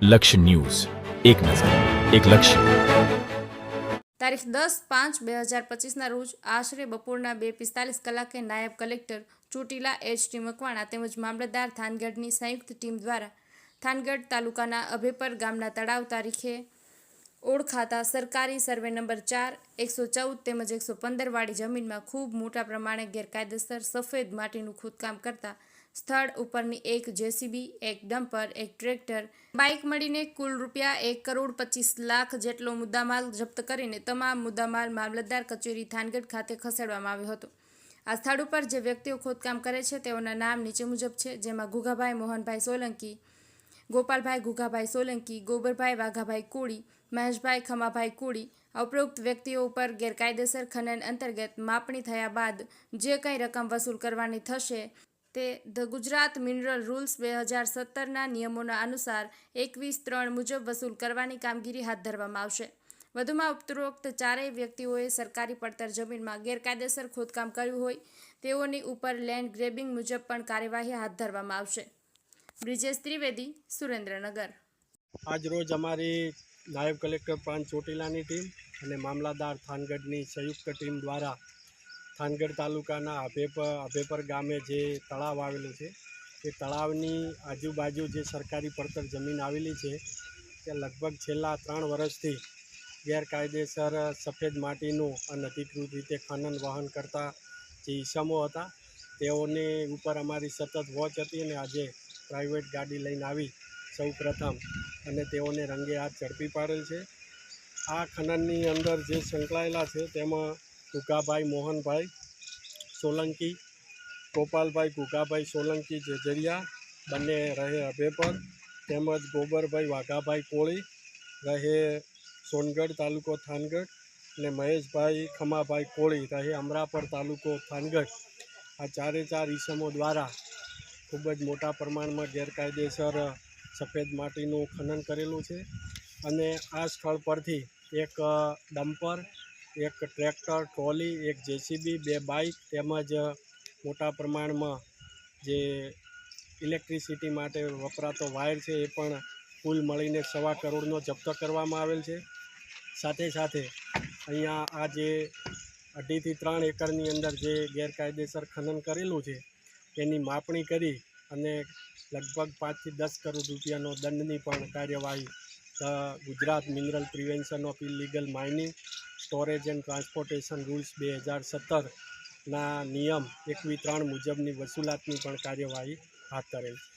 લક્ષ્ય ન્યૂઝ, એક નજર, એક લક્ષ્ય. તારીખ 10/5/2025ના રોજ આશરે બપોરના 2:45 કલાકે નાયબ કલેક્ટર ચોટીલા એચ.ટી. મકવાણા તેમજ મામલતદાર થાનગઢની સંયુક્ત ટીમ દ્વારા થાનગઢ તાલુકાના અભેપર ગામના તળાવ તરીકે ઓળખાતા સરકારી સર્વે નંબર 4, 114 તેમજ 115 વાળી જમીનમાં ખૂબ મોટા પ્રમાણે ગેરકાયદેસર સફેદ માટીનું ખોદકામ કરતા સ્થળ ઉપરની એક જેસીબી, એક ડમ્પર, એક ટ્રેક્ટર, બાઇક મળીને કુલ ₹1,25,00,000 જેટલો મુદ્દામાલ જપ્ત કરીને તમામ મુદ્દામાલ મામલતદાર કચેરી થાનગઢ ખાતે ખસેડવામાં આવ્યો હતો. આ સ્થળ ઉપર જે વ્યક્તિઓ ખોદકામ કરે છે તેઓના નામ નીચે મુજબ છે, જેમાં ગુગાભાઈ મોહનભાઈ સોલંકી, ગોપાલભાઈ ગુગાભાઈ સોલંકી, ગોબરભાઈ વાઘાભાઈ કોળી, મહેશભાઈ ખમાભાઈ કોળી. ઉપરોક્ત વ્યક્તિઓ ઉપર ગેરકાયદેસર ખનન અંતર્ગત માપણી થયા બાદ જે કંઈ રકમ વસૂલ કરવાની થશે તે ધ ગુજરાત મિનરલ રૂલ્સ 2017ના નિયમોના અનુસાર 21(3) મુજબ વસૂલ કરવાની કામગીરી હાથ ધરવામાં આવશે. વધુમાં ઉપરોક્ત ચારેય વ્યક્તિઓએ સરકારી પડતર જમીનમાં ગેરકાયદેસર ખોદકામ કર્યું હોય તેઓની ઉપર લેન્ડ ગ્રેબિંગ મુજબ પણ કાર્યવાહી હાથ ધરવામાં આવશે. બ્રિજેશ ત્રિવેદી, સુરેન્દ્રનગર. આજ રોજ અમારી નાયબ કલેક્ટર પ્રાંત ચોટીલાની ટીમ અને મામલતદાર થાનગઢની સંયુક્ત ટીમ દ્વારા થાનગઢ તાલુકાના અભેપર ગામે જે તળાવ આવેલું છે તે તળાવની આજુબાજુ જે સરકારી પડતર જમીન આવેલી છે તે લગભગ છેલ્લા 3 વર્ષથી ગેરકાયદેસર સફેદ માટીનું અનધિકૃત રીતે ખનન વહન કરતા જે ઈસમો હતા તેઓને ઉપર અમારી સતત વોચ હતી અને આજે પ્રાઇવેટ ગાડી લઈને આવી સૌ પ્રથમ અને તેઓને રંગે હાથ ઝડપી પાડેલ છે. આ ખનનની અંદર જે સંકળાયેલા છે તેમાં ગુગાભાઈ મોહનભાઈ સોલંકી, ગોપાલભાઈ ગુગાભાઈ સોલંકી જેજરિયા બંને રહે અભેપર, તેમજ ગોબરભાઈ વાઘાભાઈ કોળી રહે સોનગઢ તાલુકો થાનગઢ અને મહેશભાઈ ખમાભાઈ કોળી રહે અમરાપર તાલુકો થાનગઢ. આ ચારે ચાર ઈસમો દ્વારા ખૂબ જ મોટા પ્રમાણમાં ગેરકાયદેસર સફેદ માટીનું ખનન કરેલું છે અને આ સ્થળ પરથી એક ડમ્પર, એક ટ્રેક્ટર, ટ્રોલી, એક જેસીબી, 2 બાઇક તેમજ મોટા પ્રમાણમાં જે ઇલેક્ટ્રિસિટી માટે વપરાતો વાયર છે એ પણ કુલ મળીને 1.25 કરોડનો જપ્ત કરવામાં આવેલ છે. સાથે સાથે અહીંયા આ જે 2.5 થી 3 એકરની અંદર જે ગેરકાયદેસર ખનન કરેલું છે તેની માપણી કરી અને લગભગ 5 થી 10 કરોડ રૂપિયાનો દંડની પણ કાર્યવાહી Gujarat mineral prevention of illegal mining, storage and transportation rules 2017ના નિયમ 21(3) મુજબની વસૂલાતની પણ કાર્યવાહી હાથ ધરેલ છે.